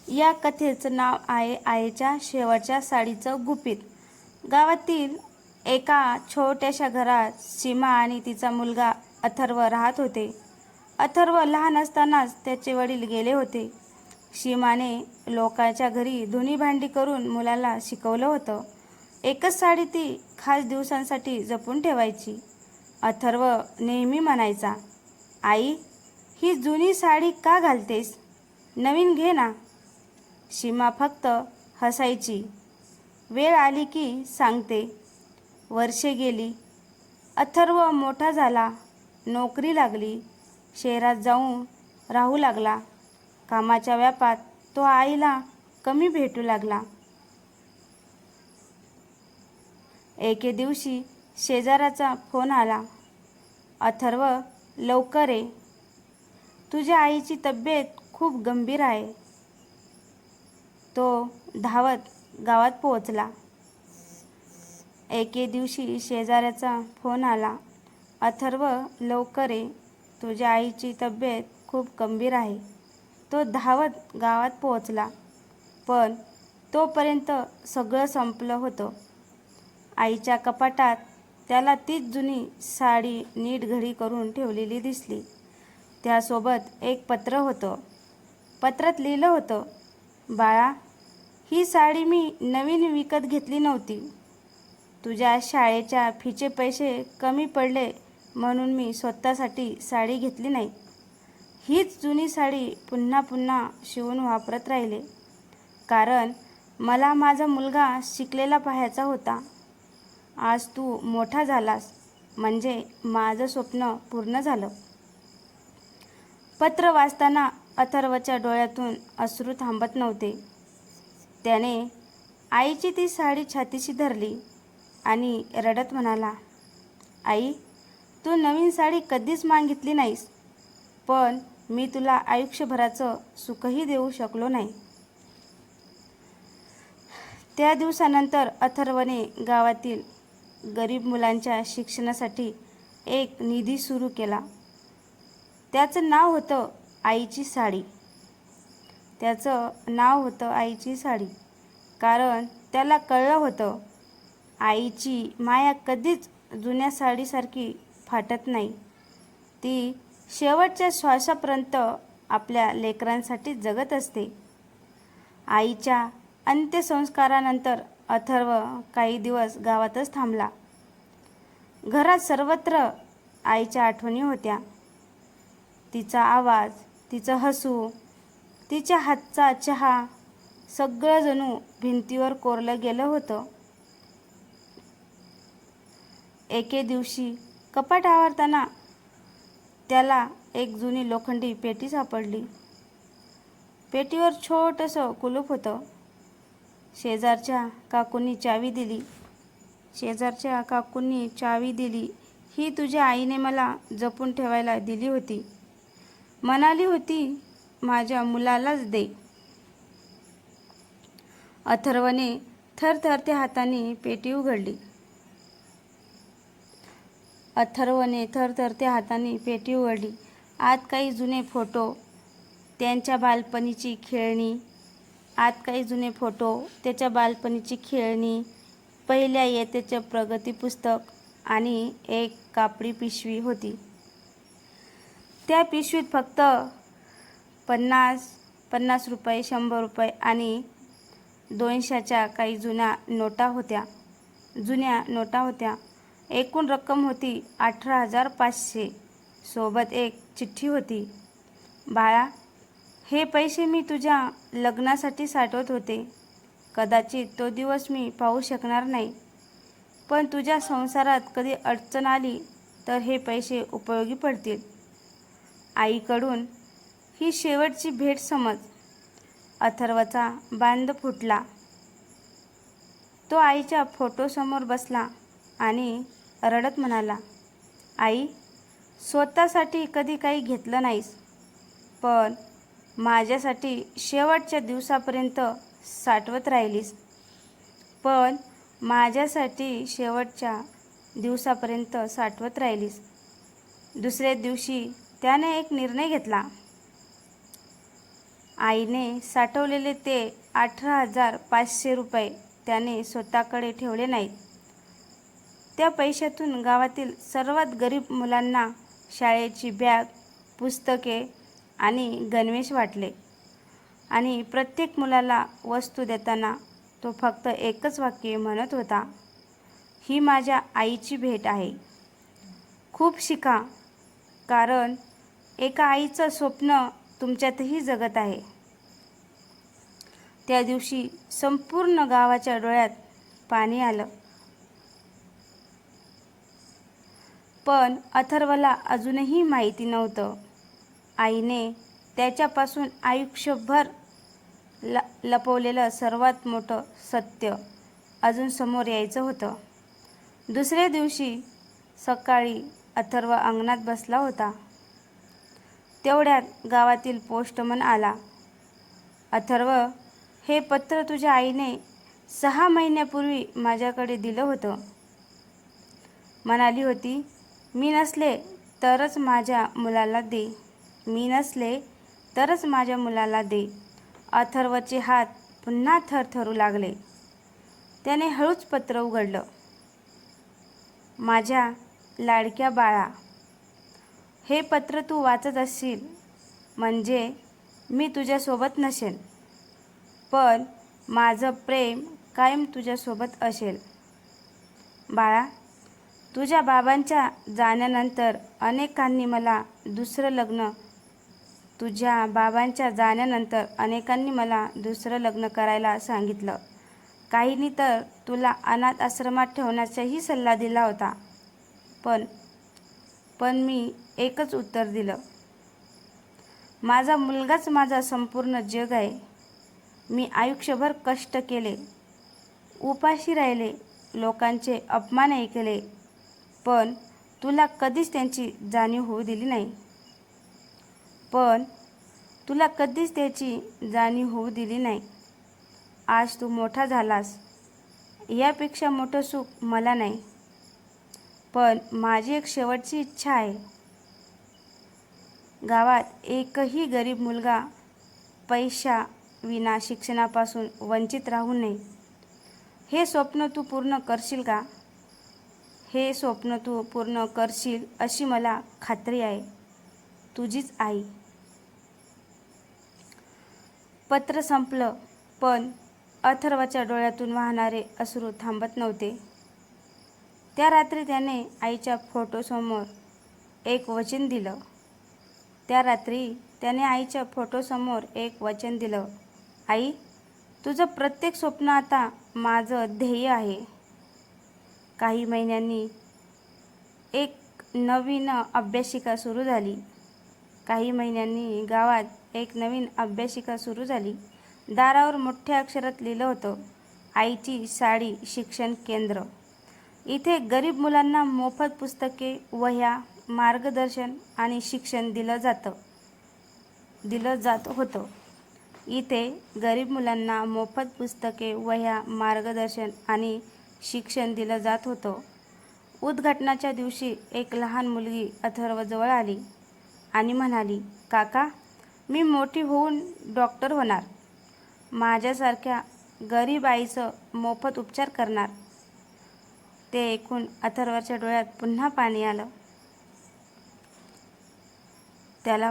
या कथेचं नाव आहे आईच्या शेवटच्या साडीचं गुपित. गावातील एका छोट्याशा घरात सीमा आणि तिचा मुलगा अथर्व राहत होते. अथर्व लहान असतानाच त्याचे वडील गेले होते. सीमाने लोकांच्या घरी धुणी भांडी करून मुलाला शिकवलं होतं. एकच साडी ती खास दिवसांसाठी जपून ठेवायची. अथर्व नेहमी म्हणायचा, आई, ही जुनी साडी का घालतेस? नवीन घे ना. सीमा फक्त हसायची. वेळ आली की सांगते. वर्षे गेली. अथर्व मोठा झाला, नोकरी लागली, शहरात जाऊन राहू लागला. कामाच्या व्यापात तो आईला कमी भेटू लागला. एके दिवशी शेजाऱ्याचा फोन आला. अथर्व, लवकर ये, तुझ्या आईची तब्येत खूप गंभीर आहे. तो धावत गावात पोहोचला. एके दिवशी शेजाऱ्याचा फोन आला. अथर्व, लवकर ये, तुझ्या आईची तब्येत खूप गंभीर आहे. तो धावत गावात पोहोचला. पण तोपर्यंत सगळं संपलं होतं. आईच्या कपाटात त्याला तीच जुनी साडी नीट घडी करून ठेवलेली दिसली. त्यासोबत एक पत्र होतं. पत्रात लिहिलं होतं, बाळा, ही साडी मी नवीन विकत घेतली नव्हती. तुझ्या शाळेच्या फीचे पैसे कमी पडले म्हणून मी स्वतःसाठी साडी घेतली नाही. हीच जुनी साडी पुन्हा पुन्हा शिवून वापरत राहिले, कारण मला माझा मुलगा शिकलेला पाहायचा होता. आज तू मोठा झालास म्हणजे माझं स्वप्न पूर्ण झालं. पत्र वाचताना अथर्वच्या डोळ्यातून अश्रू थांबत नव्हते. त्याने आईची ती साडी छातीशी धरली आणि रडत म्हणाला, आई, तू नवीन साडी कधीच मागितली नाहीस, पण मी तुला आयुष्यभराचं सुखही देऊ शकलो नाही. त्या दिवसानंतर अथर्वने गावातील गरीब मुलांच्या शिक्षणासाठी एक निधी सुरू केला. त्याचं नाव होतं आईची साडी. आईची साडी, कारण त्याला कळलं होतं, आईची माया कधीच जुन्या साडीसारखी फाटत नाही. ती शेवटच्या श्वासापर्यंत आपल्या लेकरांसाठी जगत असते. आईच्या अंत्यसंस्कारानंतर अथर्व काही दिवस गावातच थांबला. घरात सर्वत्र आईच्या आठवणी होत्या. तिचा आवाज, तिचं हसू, तिच्या हातचा चहा, सगळं जणू भिंतीवर कोरलं गेलं होतं. एके दिवशी कपाट आवरताना त्याला एक जुनी लोखंडी पेटी सापडली. पेटीवर छोटंसं कुलूप होतं. शेजारच्या काकूंनी चावी दिली. ही तुझ्या आईने मला जपून ठेवायला दिली होती. म्हणाली होती, माझ्या मुलालाच दे. अथर्वने थरथरत्या हाताने पेटी उघडली. आत काही जुने फोटो, त्याच्या बालपणीची खेळणी, पहिल्या इयत्तेचं प्रगती पुस्तक आणि एक कापडी पिशवी होती. त्या पिशवीत फक्त 50 रुपये, 100 रुपये आणि 200च्या काही जुन्या नोटा होत्या. एकूण रक्कम होती 18,500. सोबत एक चिठ्ठी होती. बाळा, हे पैसे मी तुझ्या लग्नासाठी साठवत होते. कदाचित तो दिवस मी पाहू शकणार नाही, पण तुझ्या संसारात कधी अडचण आली तर हे पैसे उपयोगी पडतील. आईकडून ही शेवटची भेट समज. अथर्वचा बांध फुटला. तो आईच्या फोटोसमोर बसला आणि रडत म्हणाला, आई, स्वतःसाठी कधी काही घेतलं नाहीस, पण माझ्यासाठी शेवटच्या दिवसापर्यंत साठवत राहिलीस. दुसऱ्या दिवशी त्याने एक निर्णय घेतला. आईने साठवलेले ते 18,500 रुपये त्याने स्वतःकडे ठेवले नाहीत. त्या पैशातून गावातील सर्वात गरीब मुलांना शाळेची बॅग, पुस्तके आणि गणवेश वाटले. आणि प्रत्येक मुलाला वस्तू देताना तो फक्त एकच वाक्य म्हणत होता, ही माझ्या आईची भेट आहे. खूप शिका, कारण एका आईचं स्वप्न तुमच्यातही जगत आहे. त्या दिवशी संपूर्ण गावाच्या डोळ्यात पाणी आलं. पण अथर्वला अजूनही माहिती नव्हतं, आईने त्याच्यापासून आयुष्यभर लपवलेलं सर्वात मोठं सत्य अजून समोर यायचं होतं. दुसऱ्या दिवशी सकाळी अथर्व अंगणात बसला होता. तेवढ्यात गावातील पोस्टमन आला. अथर्व, हे पत्र तुझ्या आईने 6 महिन्यापूर्वी माझ्याकडे दिलं होतं. म्हणाली होती, मी नसले तरच माझ्या मुलाला दे, मी नसले तरच माझ्या मुलाला दे. अथर्वचे हात पुन्हा थरथरू लागले. त्याने हळूच पत्र उघडलं. माझ्या लाडक्या बाळा, हे पत्र तू वाचत असशील म्हणजे मी तुझ्यासोबत नसेन, पण माझं प्रेम कायम तुझ्यासोबत असेल. बाळा, तुझ्या बाबांच्या जाण्यानंतर अनेकांनी मला दुसरं लग्न करायला सांगितलं. काहींनी तर तुला अनाथ आश्रमात ठेवण्याचाही सल्ला दिला होता. पण मी एकच उत्तर दिलं, माझा मुलगाच माझा संपूर्ण जग आहे. मी आयुष्यभर कष्ट केले, उपाशी राहिले, लोकांचे अपमान ऐकले, पण तुला कधीच त्याची जाणीव होऊ दिली नाही. आज तू मोठा झालास, यापेक्षा मोठं सुख मला नाही. पण माझी एक शेवटची इच्छा आहे. गावात एकही गरीब मुलगा पैशाविना शिक्षणापासून वंचित राहू नये. हे स्वप्न तू पूर्ण करशील का? हे स्वप्न तू पूर्ण करशील अशी मला खात्री आहे. तुझीच आई. पत्र संपलं, पण अथर्वच्या डोळ्यातून वाहणारे अश्रू थांबत नव्हते. त्या रात्री त्याने आईच्या फोटोसमोर एक वचन दिलं, आई, तुझं प्रत्येक स्वप्न आता माझं ध्येय आहे. काही महिन्यांनी गावात एक नवीन अभ्यासिका सुरू झाली. दारावर मोठ्या अक्षरात लिहिलं होतं, आईची साडी शिक्षण केंद्र. इथे गरीब मुलांना मोफत पुस्तके, वह्या, मार्गदर्शन आणि शिक्षण दिलं जात होतं. इथे गरीब मुलांना मोफत पुस्तके, वह्या, मार्गदर्शन आणि शिक्षण दिलं जात होतं. उद्घाटनाच्या दिवशी एक लहान मुलगी अथर्वजवळ आली आणि म्हणाली, काका, मी मोठी होऊन डॉक्टर होणार. माझ्यासारख्या गरीब आईचं मोफत उपचार करणार. ते ऐकून अथर्वच्या डोळ्यात पुन्हा पाणी आलं. त्याला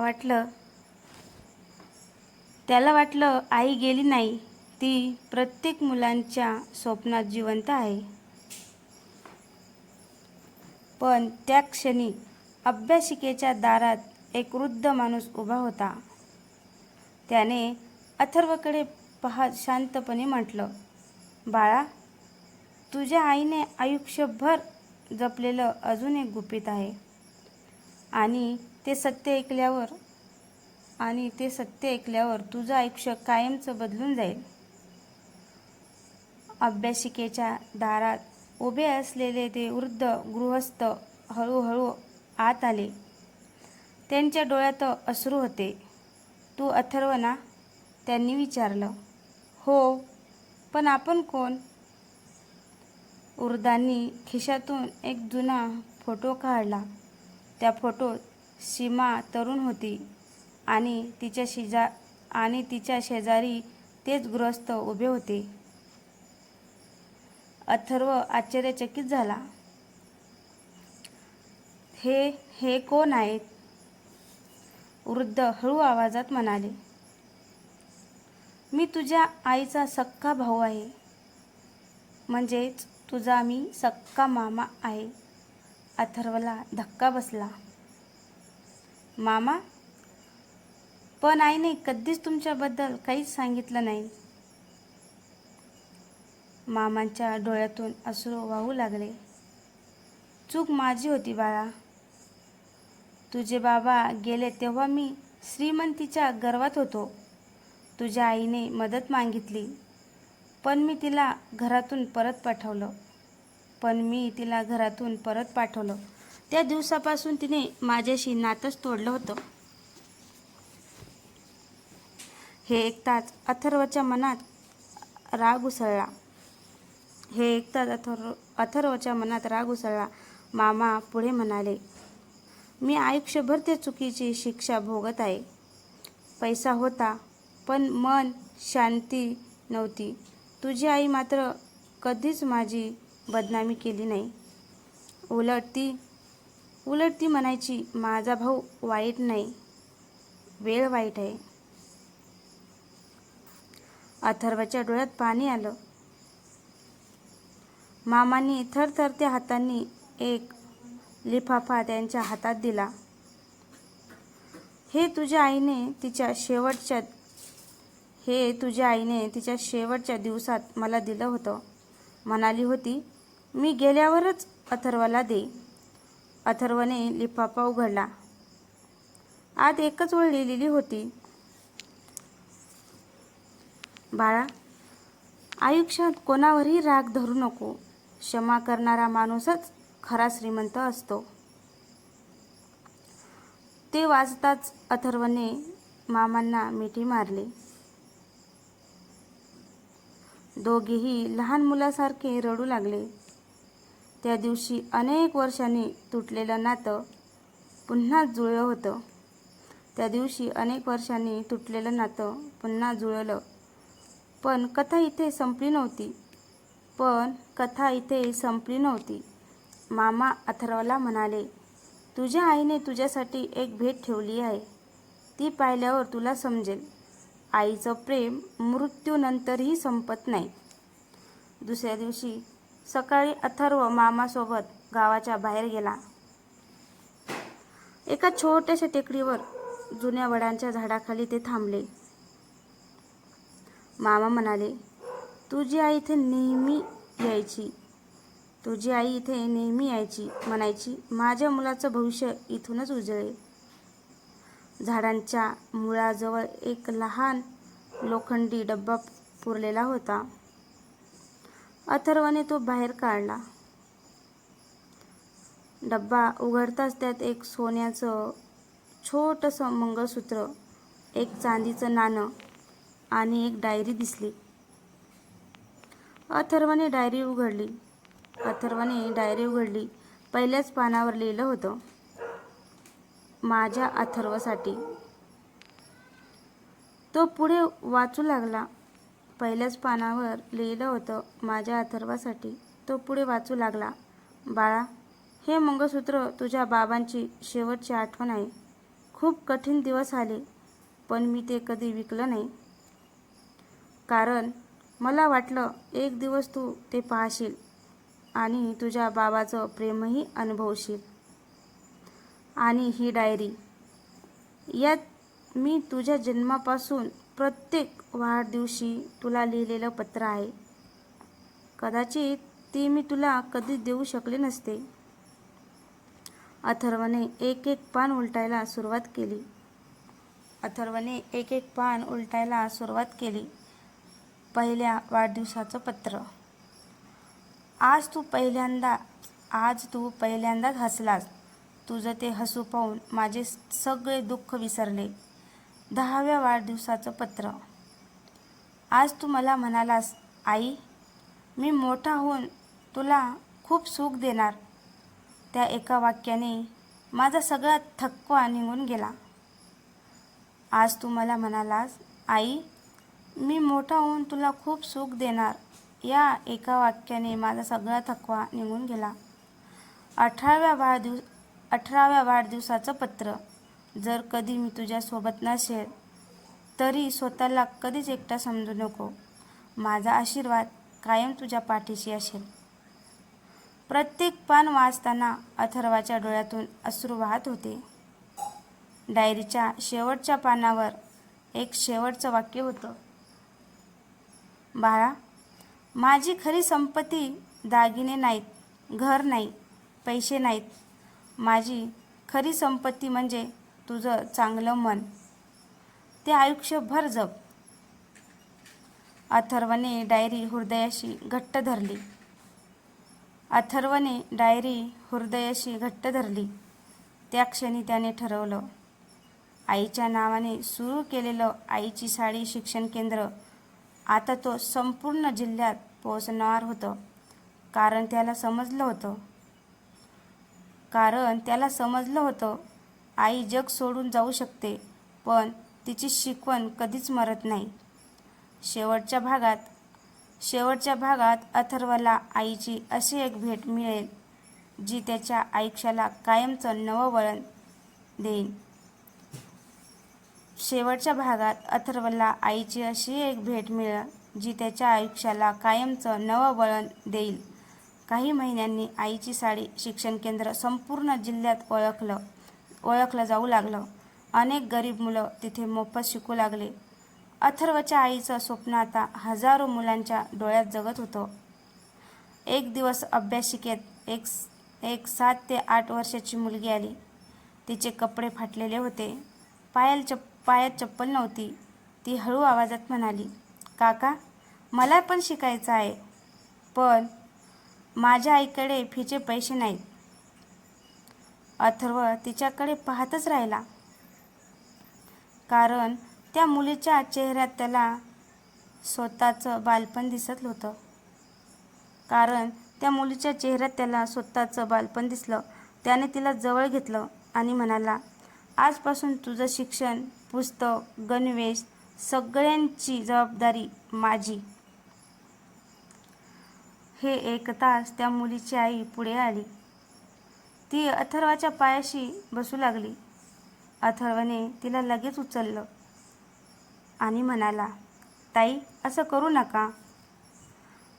वाटलं आई गेली नाही, ती प्रत्येक मुलांच्या स्वप्नात जिवंत आहे. पण त्या क्षणी अभ्यासिकेच्या दारात एक वृद्ध माणूस उभा होता. त्याने अथर्वकडे पाहत शांतपणे म्हटलं, बाळा, तुझ्या आईने आयुष्यभर जपलेलं अजून एक गुपित आहे. आणि ते सत्य ऐकल्यावर तुझं आयुष्य कायमचं बदलून जाईल. अभ्यासिकेच्या दारात उभे असलेले ते वृद्ध गृहस्थ हळूहळू आत आले. त्यांच्या डोळ्यात अश्रू होते. तू अथर्व ना? त्यांनी विचारलं. हो, पण आपण कोण? वृद्धांनी खिशातून एक जुना फोटो काढला. त्या फोटोत सीमा तरुण होती आणि आणि तिच्या शेजारी तेच गृहस्थ उभे होते. अथर्व आश्चर्यचकित झाला. हे कोण आहेत? वृद्ध हळू आवाजात म्हणाले. मी तुझ्या आईचा सक्का भाऊ आहे. म्हणजेच तुझा मी सक्का मामा आहे. अथर्वला धक्का बसला. मामा? पण आईने कधीच तुमच्याबद्दल काहीच सांगितलं नाही. मामांच्या डोळ्यातून अश्रू वाहू लागले. चूक माझी होती बाळा. तुझे बाबा गेले तेव्हा मी श्रीमंतीच्या गर्वात होतो. तुझ्या आईने मदत मागितली, पण मी तिला घरातून परत पाठवलं. त्या दिवसापासून तिने माझ्याशी नातंच तोडलं होतं. हे ऐकताच अथर्वच्या मनात राग उसळला. मामा पुढे म्हणाले, मी आयुष्यभर त्या चुकीची शिक्षा भोगत आहे. पैसा होता, पण मन शांती नव्हती. तुझी आई मात्र कधीच माझी बदनामी केली नाही. उलट ती म्हणायची, माझा भाऊ वाईट नाही, वेळ वाईट आहे. अथर्वच्या डोळ्यात पाणी आलं. मामांनी थरथरत्या हातांनी एक लिफाफा त्यांच्या हातात दिला. हे तुझ्या आईने तिच्या शेवटच्या दिवसात मला दिलं होतं. म्हणाली होती, मी गेल्यावरच अथर्वला दे. अथर्वने लिफाफा उघडला. आत एकच ओळ लिहिलेली होती, बाळा, आयुष्यात कोणावरही राग धरू नको. क्षमा करणारा माणूसच खरा श्रीमंत असतो. ते वाचताच अथर्वने मामांना मिठी मारली. दोघेही लहान मुलासारखे रडू लागले. त्या दिवशी अनेक वर्षांनी तुटलेलं नातं पुन्हा जुळलं. पण कथा इथे संपली नव्हती. मामा अथर्वला म्हणाले, तुझ्या आईने तुझ्यासाठी एक भेट ठेवली आहे. ती पाहिल्यावर तुला समजेल. आईचं प्रेम मृत्यूनंतरही संपत नाही. दुसऱ्या दिवशी सकाळी अथर्व मामासोबत गावाच्या बाहेर गेला. एका छोट्याशा टेकडीवर जुन्या वडांच्या झाडाखाली ते थांबले. मामा म्हणाले, तुझी आई इथे नेहमी यायची. म्हणायची, माझ्या मुलाचं भविष्य इथूनच उजळेल. झाडांच्या मुळाजवळ एक लहान लोखंडी डब्बा पुरलेला होता. अथर्वने तो बाहेर काढला. डब्बा उघडताच त्यात एक सोन्याचं छोटंसं मंगळसूत्र, एक चांदीचं नाणं आणि एक डायरी दिसली. अथर्वने डायरी उघडली. पहिल्याच पानावर लिहिलं होतं, माझ्या अथर्वसाठी. तो पुढे वाचू लागला. बाळा, हे मंगळसूत्र तुझ्या बाबांची शेवटची आठवण आहे. खूप कठीण दिवस आले, पण मी ते कधी विकलं नाही. कारण मला वाटलं, एक दिवस तू ते पाहशील आणि तुझ्या बाबाचं प्रेमही अनुभवशील. आणि ही डायरी, यात मी तुझ्या जन्मापासून प्रत्येक वाढदिवशी तुला लिहिलेलं पत्र आहे. कदाचित ती मी तुला कधीच देऊ शकले नसते. अथर्वने एक एक पान उलटायला सुरुवात केली. पहिल्या वाढदिवसाचं पत्र. आज तू पहिल्यांदाच हसलास. तुझं ते हसू पाहून माझे सगळे दुःख विसरले. 10व्या वाढदिवसाचं पत्र. आज तू मला म्हणालास, आई, मी मोठा होऊन तुला खूप सुख देणार. त्या एका वाक्याने माझा सगळा थकवा निघून गेला. आज तू मला म्हणालास, आई, मी मोठा होऊन तुला खूप सुख देणार. या एका वाक्याने माझा सगळा थकवा निघून गेला. 18व्या वाढदिवसाचं पत्र. जर कधी मी तुझ्यासोबत नसेल तरी स्वतःला कधीच एकटा समजू नको. माझा आशीर्वाद कायम तुझ्या पाठीशी असेल. प्रत्येक पान वाचताना अथर्वाच्या डोळ्यातून अश्रू वाहत होते. डायरीच्या शेवटच्या पानावर एक शेवटचं वाक्य होतं. बाळा, माझी खरी संपत्ती दागिने नाहीत, घर नाही, पैसे नाहीत. माझी खरी संपत्ती म्हणजे तुझं चांगलं मन. ते आयुष्यभर जप. अथर्वने डायरी हृदयाशी घट्ट धरली. त्या क्षणी त्याने ठरवलं. आईच्या नावाने सुरू केलेलं आईची साडी शिक्षण केंद्र आता तो संपूर्ण जिल्ह्यात पोहोचणार होतं. कारण त्याला समजलं होतं आई जग सोडून जाऊ शकते, पण तिची शिकवण कधीच मरत नाही. शेवटच्या भागात अथर्वला आईची अशी एक भेट मिळेल जी त्याच्या आयुष्याला कायमचं नवं वळण देईल. काही महिन्यांनी आईची साडी शिक्षण केंद्र संपूर्ण जिल्ह्यात ओळखलं जाऊ लागलं. अनेक गरीब मुलं तिथे मोफत शिकू लागले. अथर्वच्या आईचं स्वप्न आता हजारो मुलांच्या डोळ्यात जगत होतं. एक दिवस अभ्यासिकेत एक 7 ते 8 वर्षाची मुलगी आली. तिचे कपडे फाटलेले होते. पायात चप्पल नव्हती. ती हळू आवाजात म्हणाली, काका, मला पण शिकायचं आहे, पण माझ्या आईकडे फीचे पैसे नाहीत. अथर्व तिच्याकडे पाहतच राहिला. कारण त्या मुलीच्या चेहऱ्यात त्याला स्वतःचं बालपण दिसलं. त्याने तिला जवळ घेतलं आणि म्हणाला, आजपासून तुझं शिक्षण, पुस्तक, गणवेश सगळ्यांची जबाबदारी माझी. हे ऐकताच त्या मुलीची आई पुढे आली. ती अथर्वाच्या पायाशी बसू लागली. अथर्वने तिला लगेच उचललं आणि म्हणाला, ताई, असं करू नका.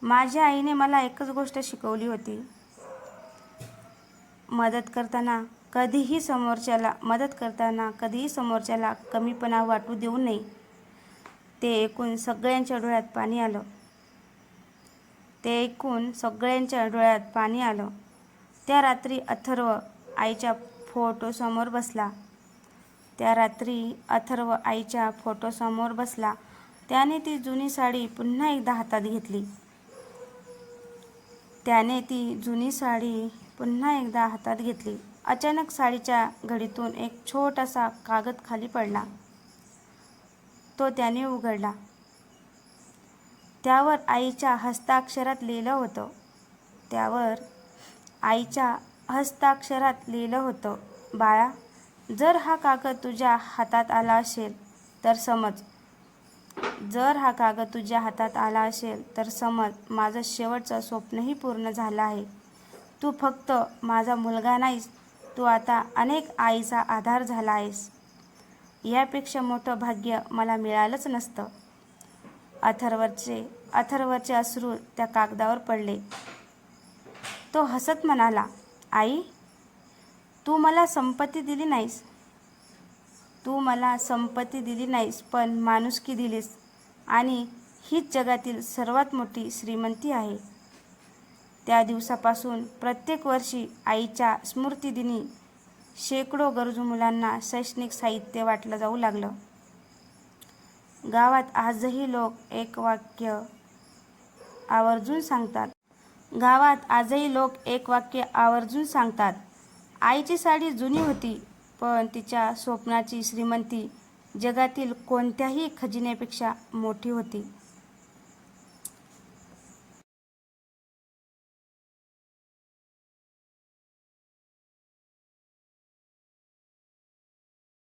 माझ्या आईने मला एकच गोष्ट शिकवली होती. मदत करताना कधीही समोरच्याला कमीपणा वाटू देऊ नये. ते ऐकून सगळ्यांच्या डोळ्यात पाणी आलं. त्या रात्री अथर्व आईच्या फोटोसमोर बसला. त्याने ती जुनी साडी पुन्हा एकदा हातात घेतली. अचानक साडीच्या घडीतून एक छोटासा कागद खाली पडला. तो त्याने उघडला. त्यावर आईच्या हस्ताक्षरात लिहिलं होतं, बाळा, जर हा कागद तुझ्या हातात आला असेल तर समज माझं शेवटचं स्वप्नही पूर्ण झालं आहे. तू फक्त माझा मुलगा नाहीस, तू आता अनेक आईचा आधार झाला आहेस. यापेक्षा मोठं भाग्य मला मिळालंच नसतं. अथर्वचे अश्रू त्या कागदावर पडले. तो हसत म्हणाला, आई, तू मला संपत्ती दिली नाहीस, पण माणुसकी दिलीस, आणि हीच जगातील सर्वात मोठी श्रीमंती आहे. त्या दिवसापासून प्रत्येक वर्षी आईच्या स्मृतिदिनी शेकडो गरजू मुलांना शैक्षणिक साहित्य वाटलं जाऊ लागलं. गावात आजही लोक एक वाक्य आवर्जून सांगतात, आईची साडी जुनी होती, पण तिच्या स्वप्नाची श्रीमंती जगातील कोणत्याही खजिन्यापेक्षा मोठी होती.